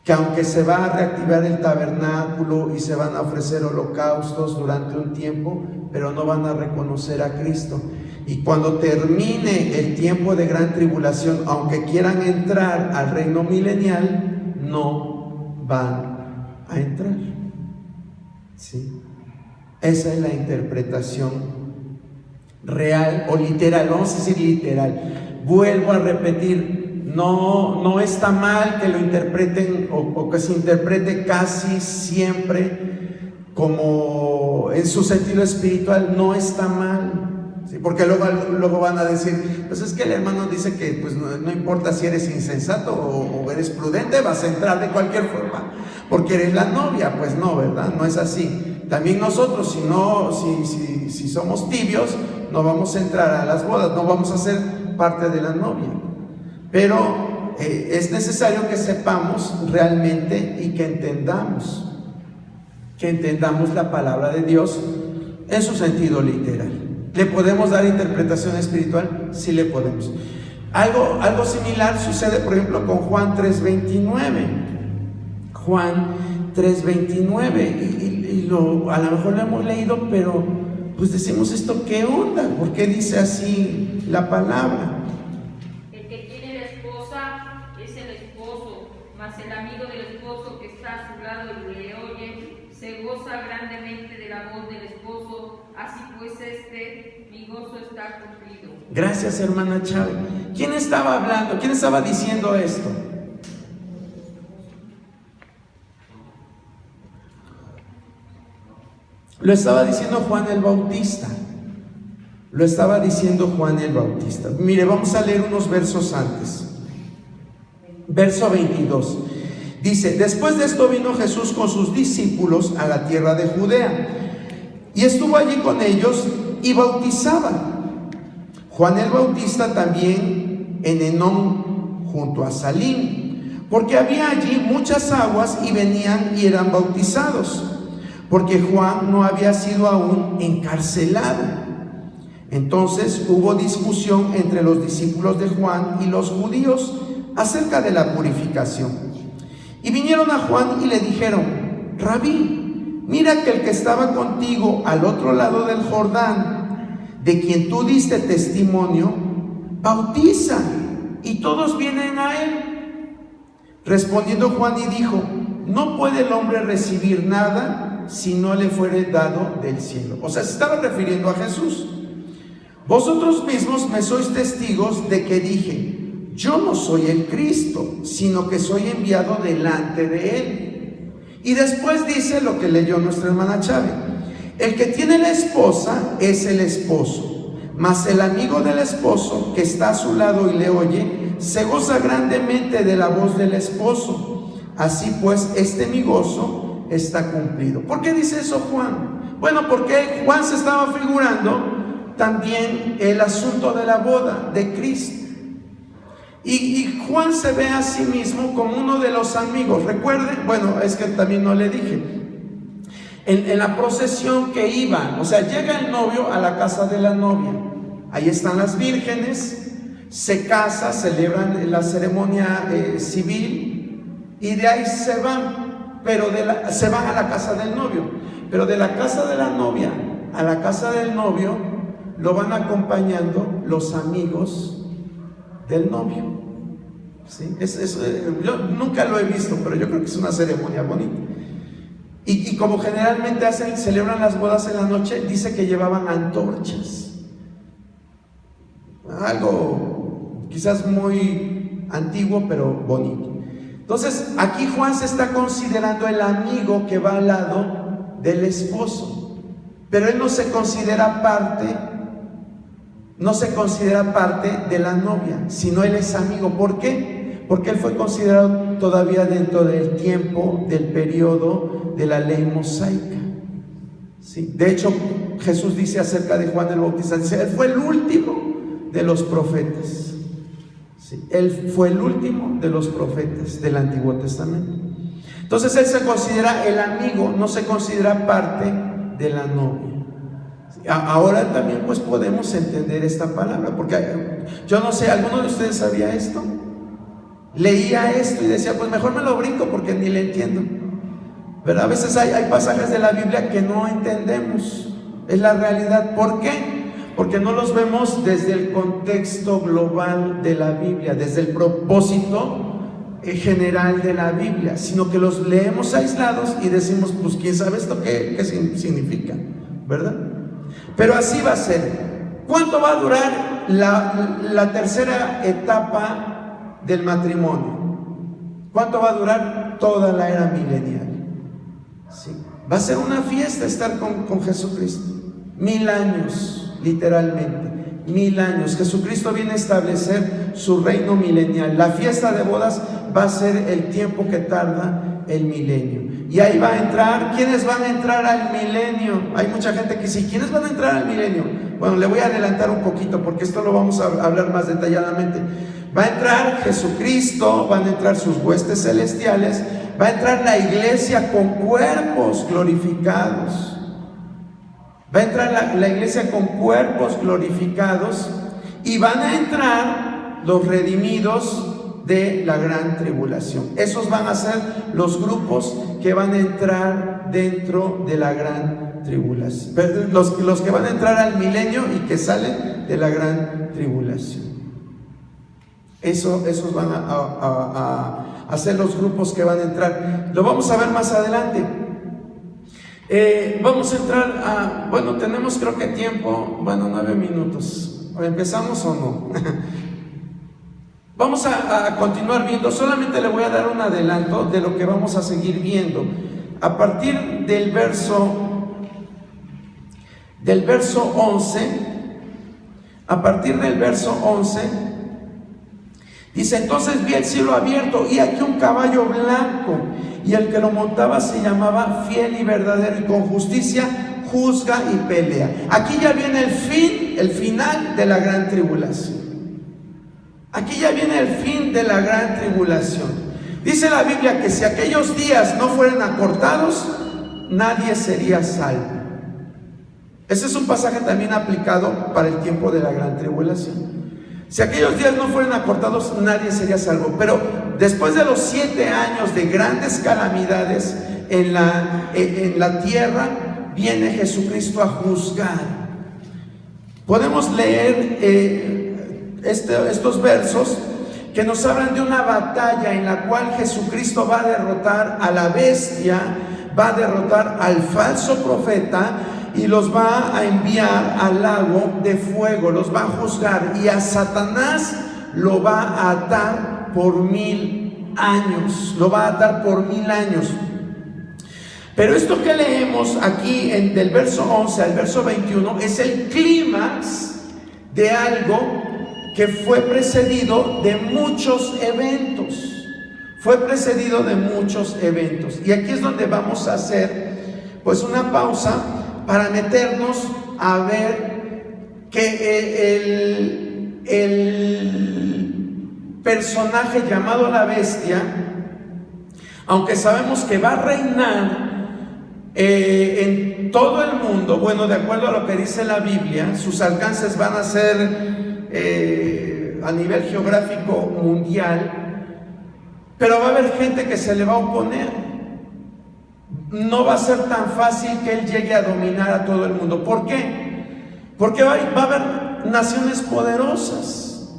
que aunque se va a reactivar el tabernáculo y se van a ofrecer holocaustos durante un tiempo, pero no van a reconocer a Cristo. Y cuando termine el tiempo de gran tribulación, aunque quieran entrar al reino milenial, no van a entrar. ¿Sí? Esa es la interpretación real o literal, vamos a decir literal. Vuelvo a repetir, no está mal que lo interpreten o que se interprete casi siempre como en su sentido espiritual, no está mal, ¿sí? Porque luego van a decir, pues es que el hermano dice que pues no importa si eres insensato o eres prudente, vas a entrar de cualquier forma, porque eres la novia. Pues no, ¿verdad? No es así. También nosotros, si somos tibios, no vamos a entrar a las bodas, no vamos a ser parte de la novia. Pero es necesario que sepamos realmente y que entendamos la palabra de Dios en su sentido literal. ¿Le podemos dar interpretación espiritual? Sí le podemos. Algo similar sucede, por ejemplo, con Juan 3:29. Juan 3:29, y a lo mejor lo hemos leído, pero pues decimos esto, ¿qué onda? ¿Por qué dice así la palabra? El que tiene la esposa es el esposo, mas el amigo del esposo que está a su lado y le oye, se goza grandemente de la voz del esposo, así pues mi gozo está cumplido. Gracias, hermana Chávez. ¿Quién estaba hablando? ¿Quién estaba diciendo esto? Lo estaba diciendo Juan el Bautista. Mire, vamos a leer unos versos antes. Verso 22. Dice: después de esto vino Jesús con sus discípulos a la tierra de Judea, y estuvo allí con ellos y bautizaba. Juan el Bautista también en Enón, junto a Salim, porque había allí muchas aguas, y venían y eran bautizados, porque Juan no había sido aún encarcelado. Entonces hubo discusión entre los discípulos de Juan y los judíos acerca de la purificación. Y vinieron a Juan y le dijeron: Rabí, mira que el que estaba contigo al otro lado del Jordán, de quien tú diste testimonio, bautiza, y todos vienen a él. Respondiendo Juan y dijo: no puede el hombre recibir nada si no le fuere dado del cielo. O sea, se estaba refiriendo a Jesús. Vosotros mismos me sois testigos de que dije: yo no soy el Cristo, sino que soy enviado delante de él. Y después dice lo que leyó nuestra hermana Chávez: el que tiene la esposa es el esposo, mas el amigo del esposo que está a su lado y le oye, se goza grandemente de la voz del esposo. Así pues, mi gozo está cumplido. ¿Por qué dice eso Juan? Bueno, porque Juan se estaba figurando también el asunto de la boda de Cristo. Y Juan se ve a sí mismo como uno de los amigos. Recuerden, bueno, es que también no le dije, en la procesión que iban, o sea, llega el novio a la casa de la novia, ahí están las vírgenes, se casa, celebran la ceremonia civil, y de ahí se van. Pero se van a la casa del novio, pero de la casa de la novia a la casa del novio lo van acompañando los amigos del novio. ¿Sí? Yo nunca lo he visto, pero yo creo que es una ceremonia bonita. Y como generalmente celebran las bodas en la noche, dice que llevaban antorchas. Algo quizás muy antiguo, pero bonito. Entonces, aquí Juan se está considerando el amigo que va al lado del esposo, pero él no se considera parte de la novia, sino él es amigo. ¿Por qué? Porque él fue considerado todavía dentro del tiempo, del periodo de la ley mosaica. ¿Sí? De hecho, Jesús dice acerca de Juan el Bautista, dice: él fue el último de los profetas. Sí, él fue el último de los profetas del Antiguo Testamento. Entonces él se considera el amigo, no se considera parte de la novia. Ahora también pues podemos entender esta palabra, porque yo no sé, ¿alguno de ustedes sabía esto? Leía esto y decía, pues mejor me lo brinco porque ni le entiendo. Pero a veces hay pasajes de la Biblia que no entendemos, es la realidad. ¿Por qué? Porque no los vemos desde el contexto global de la Biblia, desde el propósito general de la Biblia, sino que los leemos aislados y decimos, pues quién sabe esto qué significa. ¿verdad? Pero así va a ser. ¿Cuánto va a durar la tercera etapa del matrimonio? ¿Cuánto va a durar? Toda la era milenial. ¿Sí? Va a ser una fiesta estar con Jesucristo. 1000 años, literalmente. 1000 años. Jesucristo viene a establecer su reino milenial. La fiesta de bodas va a ser el tiempo que tarda el milenio. Y ahí va a entrar. ¿Quiénes van a entrar al milenio? Hay mucha gente que dice, ¿quiénes van a entrar al milenio? Bueno, le voy a adelantar un poquito porque esto lo vamos a hablar más detalladamente. Va a entrar Jesucristo, van a entrar sus huestes celestiales, va a entrar la iglesia con cuerpos glorificados. Va a entrar la iglesia con cuerpos glorificados y van a entrar los redimidos de la gran tribulación. Esos van a ser los grupos que van a entrar dentro de la gran tribulación. Los que van a entrar al milenio y que salen de la gran tribulación. Esos van a ser los grupos que van a entrar. Lo vamos a ver más adelante. Vamos a entrar a... Bueno, tenemos creo que tiempo. Bueno, 9 minutos. ¿Empezamos o no? Vamos a continuar viendo. Solamente le voy a dar un adelanto de lo que vamos a seguir viendo. A partir del verso 11, a partir del verso 11, dice: entonces vi el cielo abierto y aquí un caballo blanco, y el que lo montaba se llamaba Fiel y Verdadero, y con justicia juzga y pelea. Aquí ya viene el final de la gran tribulación. Aquí ya viene el fin de la gran tribulación. Dice la Biblia que si aquellos días no fueran acortados, nadie sería salvo. Ese es un pasaje también aplicado para el tiempo de la gran tribulación. Si aquellos días no fueran acortados, nadie sería salvo. Pero después de los 7 años de grandes calamidades en la tierra, viene Jesucristo a juzgar. Podemos leer estos versos que nos hablan de una batalla en la cual Jesucristo va a derrotar a la bestia, va a derrotar al falso profeta y los va a enviar al lago de fuego, los va a juzgar, y a Satanás lo va a atar por 1000 años, lo va a atar por 1000 años. Pero esto que leemos aquí del verso 11 al verso 21 es el clímax de algo que fue precedido de muchos eventos. Fue precedido de muchos eventos. Y aquí es donde vamos a hacer pues una pausa para meternos a ver que el personaje llamado la bestia, aunque sabemos que va a reinar en todo el mundo, bueno, de acuerdo a lo que dice la Biblia, sus alcances van a ser a nivel geográfico mundial, pero va a haber gente que se le va a oponer. No va a ser tan fácil que él llegue a dominar a todo el mundo. ¿Por qué? Porque va a haber naciones poderosas.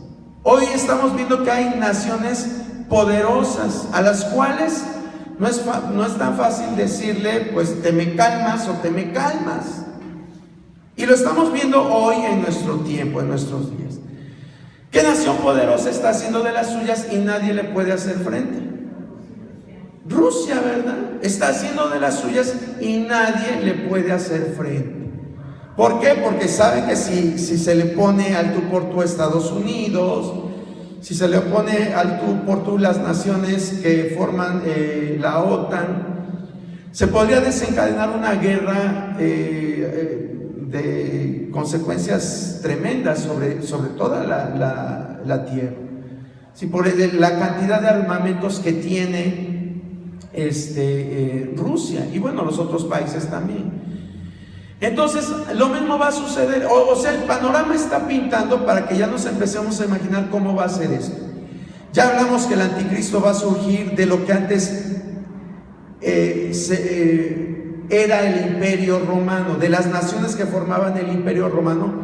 Hoy estamos viendo que hay naciones poderosas a las cuales no es tan fácil decirle, pues te me calmas o te me calmas. Y lo estamos viendo hoy en nuestro tiempo, en nuestros días. ¿Qué nación poderosa está haciendo de las suyas y nadie le puede hacer frente? Rusia, ¿verdad? Está haciendo de las suyas y nadie le puede hacer frente. ¿Por qué? Porque sabe que si se le pone al tú por tú Estados Unidos, si se le pone al tú por tú las naciones que forman la OTAN, se podría desencadenar una guerra de consecuencias tremendas sobre toda la tierra. Sí, por la cantidad de armamentos que tiene Rusia y bueno, los otros países también. Entonces, lo mismo va a suceder, o sea, el panorama está pintando para que ya nos empecemos a imaginar cómo va a ser esto. Ya hablamos que el anticristo va a surgir de lo que antes era el imperio romano, de las naciones que formaban el imperio romano.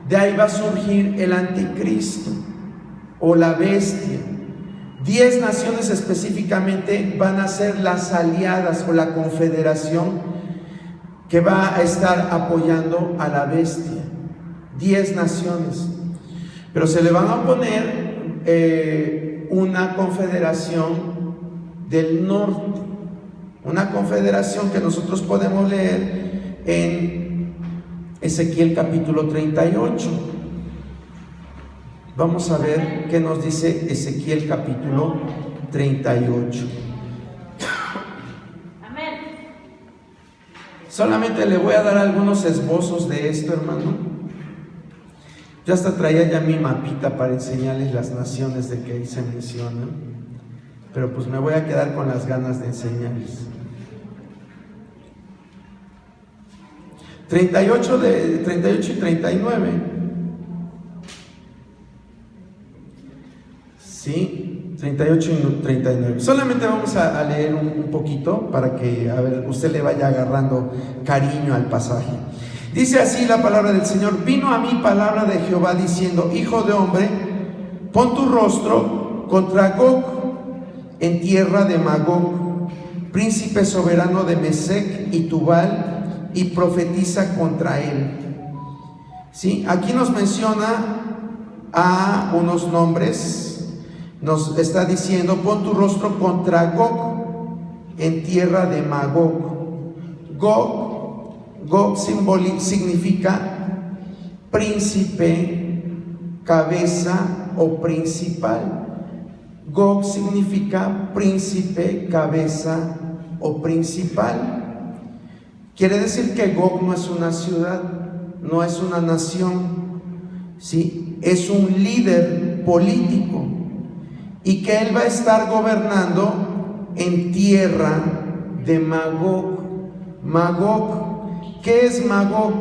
De ahí va a surgir el anticristo o la bestia. 10 naciones específicamente van a ser las aliadas o la confederación que va a estar apoyando a la bestia. 10 naciones. Pero se le van a oponer una confederación del norte. Una confederación que nosotros podemos leer en Ezequiel capítulo 38. Vamos a ver qué nos dice Ezequiel capítulo 38. Amén. Solamente le voy a dar algunos esbozos de esto, hermano. Yo hasta traía ya mi mapita para enseñarles las naciones de que ahí se mencionan, pero pues me voy a quedar con las ganas de enseñarles. 38 y 39. Sí, 38 y 39. Solamente vamos a leer un poquito para que, a ver, usted le vaya agarrando cariño al pasaje. Dice así la palabra del Señor: vino a mí palabra de Jehová diciendo: hijo de hombre, pon tu rostro contra Gog en tierra de Magog, príncipe soberano de Mesec y Tubal, y profetiza contra él. ¿Sí? Aquí nos menciona a unos nombres. Nos está diciendo: pon tu rostro contra Gog en tierra de Magog. Gog significa príncipe, cabeza o principal. Gog significa príncipe, cabeza o principal. Quiere decir que Gog no es una ciudad, no es una nación, ¿sí? Es un líder político, y que él va a estar gobernando en tierra de Magog. Magog, ¿qué es Magog?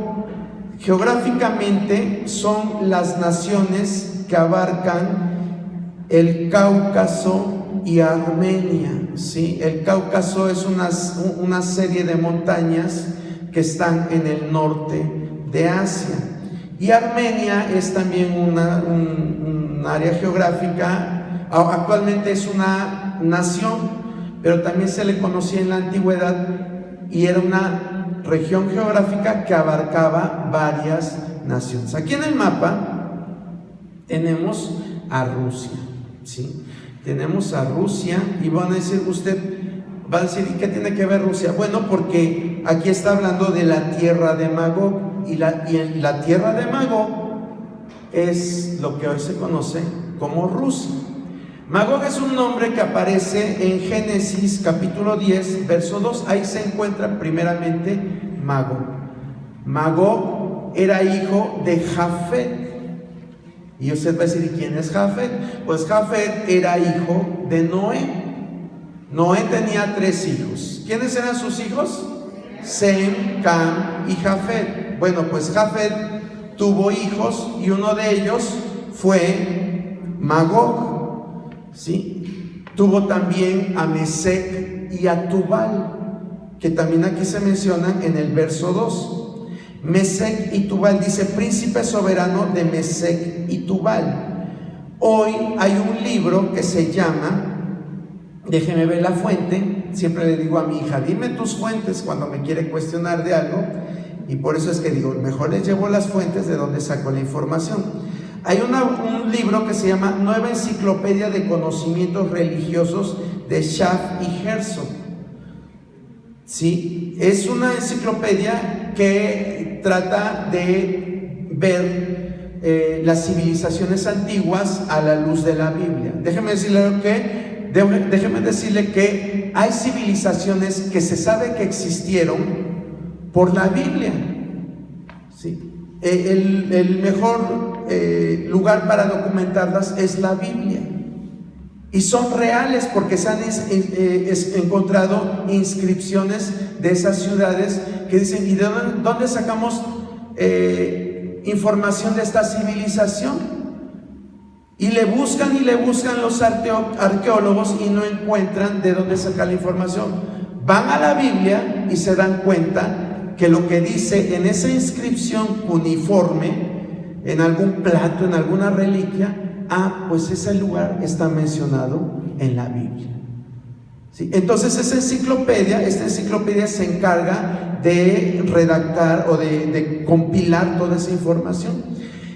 Geográficamente son las naciones que abarcan el Cáucaso y Armenia, ¿sí? El Cáucaso es una serie de montañas que están en el norte de Asia, y Armenia es también un área geográfica. Actualmente es una nación, pero también se le conocía en la antigüedad, y era una región geográfica que abarcaba varias naciones. Aquí en el mapa tenemos a Rusia, ¿sí? Tenemos a Rusia, y van a decir, usted va a decir, ¿y qué tiene que ver Rusia? Bueno, porque aquí está hablando de la tierra de Magog, y en la tierra de Magog es lo que hoy se conoce como Rusia. Magog es un nombre que aparece en Génesis capítulo 10, verso 2. Ahí se encuentra primeramente Magog. Magog era hijo de Jafet. Y usted va a decir, ¿y quién es Jafet? Pues Jafet era hijo de Noé. Noé tenía 3 hijos. ¿Quiénes eran sus hijos? Sem, Cam y Jafet. Bueno, pues Jafet tuvo hijos, y uno de ellos fue Magog, ¿sí? Tuvo también a Mesec y a Tubal, que también aquí se mencionan en el verso 2. Mesec y Tubal, dice príncipe soberano de Mesec y Tubal. Hoy hay un libro que se llama, déjeme ver la fuente. Siempre le digo a mi hija, dime tus fuentes cuando me quiere cuestionar de algo, y por eso es que digo, mejor les llevo las fuentes de donde saco la información. Hay un libro que se llama Nueva Enciclopedia de Conocimientos Religiosos de Schaff y Herzog. Sí, es una enciclopedia que trata de ver las civilizaciones antiguas a la luz de la Biblia. Déjeme decirle que hay civilizaciones que se sabe que existieron por la Biblia. Sí. El mejor lugar para documentarlas es la Biblia. Y son reales porque se han encontrado inscripciones de esas ciudades que dicen, ¿y de dónde sacamos información de esta civilización? Y le buscan los arqueólogos, y no encuentran de dónde sacar la información. Van a la Biblia y se dan cuenta que lo que dice en esa inscripción cuneiforme, en algún plato, en alguna reliquia, pues ese lugar está mencionado en la Biblia. ¿Sí? Entonces esta enciclopedia se encarga de redactar o de compilar toda esa información.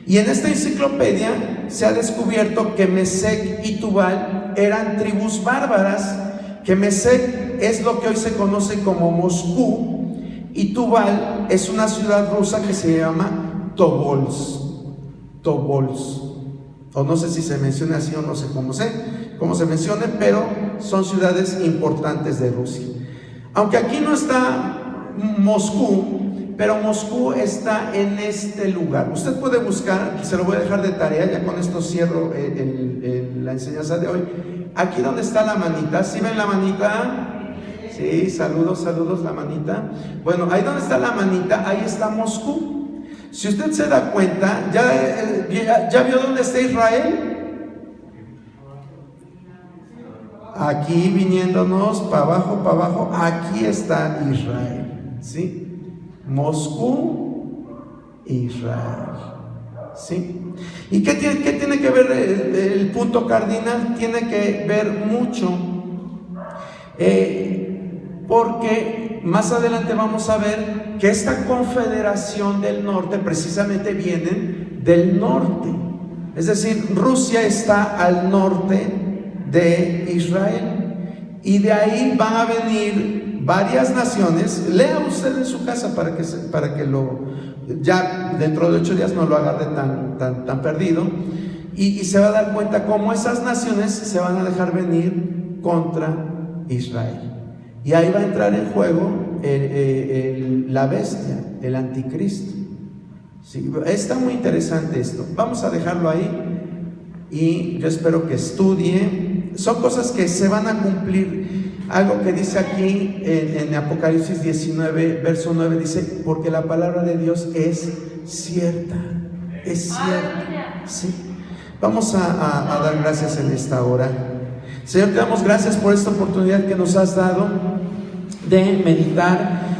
Y en esta enciclopedia se ha descubierto que Mesec y Tubal eran tribus bárbaras, que Mesec es lo que hoy se conoce como Moscú y Tubal es una ciudad rusa que se llama Tobolsk, o no sé si se menciona así o no sé cómo se mencione, pero son ciudades importantes de Rusia. Aunque aquí no está Moscú, pero Moscú está en este lugar. Usted puede buscar, se lo voy a dejar de tarea, ya con esto cierro la enseñanza de hoy. Aquí donde está la manita, ¿sí ven la manita? Sí, saludos la manita. Bueno, ahí donde está la manita, ahí está Moscú. Si usted se da cuenta, ¿ya vio dónde está Israel? Aquí viniéndonos para abajo, aquí está Israel, ¿sí? Moscú, Israel, ¿sí? ¿Y qué tiene que ver el punto cardinal? Tiene que ver mucho, porque más adelante vamos a ver que esta confederación del norte precisamente viene del norte, es decir, Rusia está al norte de Israel y de ahí van a venir varias naciones. Lea usted en su casa para que ya dentro de 8 días no lo agarre tan perdido, y se va a dar cuenta cómo esas naciones se van a dejar venir contra Israel, y ahí va a entrar en juego la bestia, el anticristo. Sí, está muy interesante esto. Vamos a dejarlo ahí y yo espero que estudie. Son cosas que se van a cumplir. Algo que dice aquí en Apocalipsis 19, verso 9, dice: porque la palabra de Dios es cierta. Es cierta. Sí. Vamos a dar gracias en esta hora. Señor, te damos gracias por esta oportunidad que nos has dado de meditar